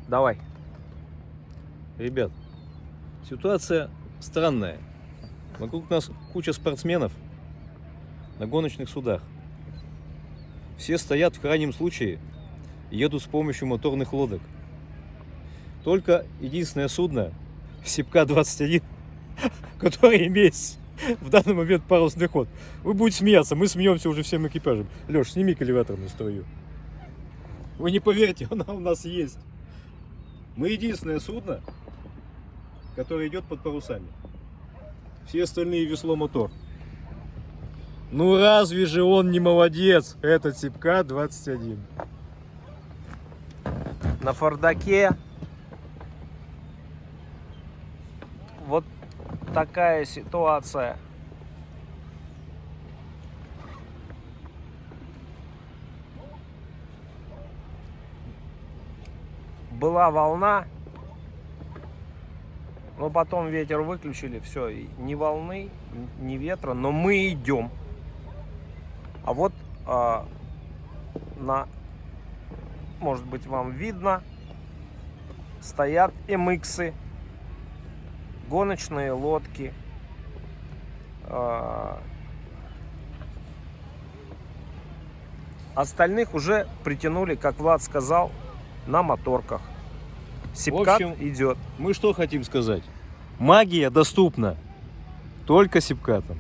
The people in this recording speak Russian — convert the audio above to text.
Давай. Ребят, ситуация странная. Вокруг нас куча спортсменов на гоночных судах. Все стоят в крайнем случае, едут с помощью моторных лодок. Только единственное судно, Сипка-21, которое имеет в данный момент парусный ход. Вы будете смеяться, мы смеемся уже всем экипажем. Леш, сними коллиматорную струю. Вы не поверите, она у нас есть. Мы единственное судно, которое идет под парусами. Все остальные весло-мотор. Ну разве же он не молодец, этот Сипка-21? На Фордаке вот такая ситуация. Была волна, но потом ветер выключили, все, ни волны, ни ветра, но мы идем. А вот может быть, вам видно, стоят MX-ы, гоночные лодки. Остальных уже притянули, как Влад сказал, на моторках. Сипкат В общем, идет. Мы что хотим сказать? Магия доступна только Сипкатам.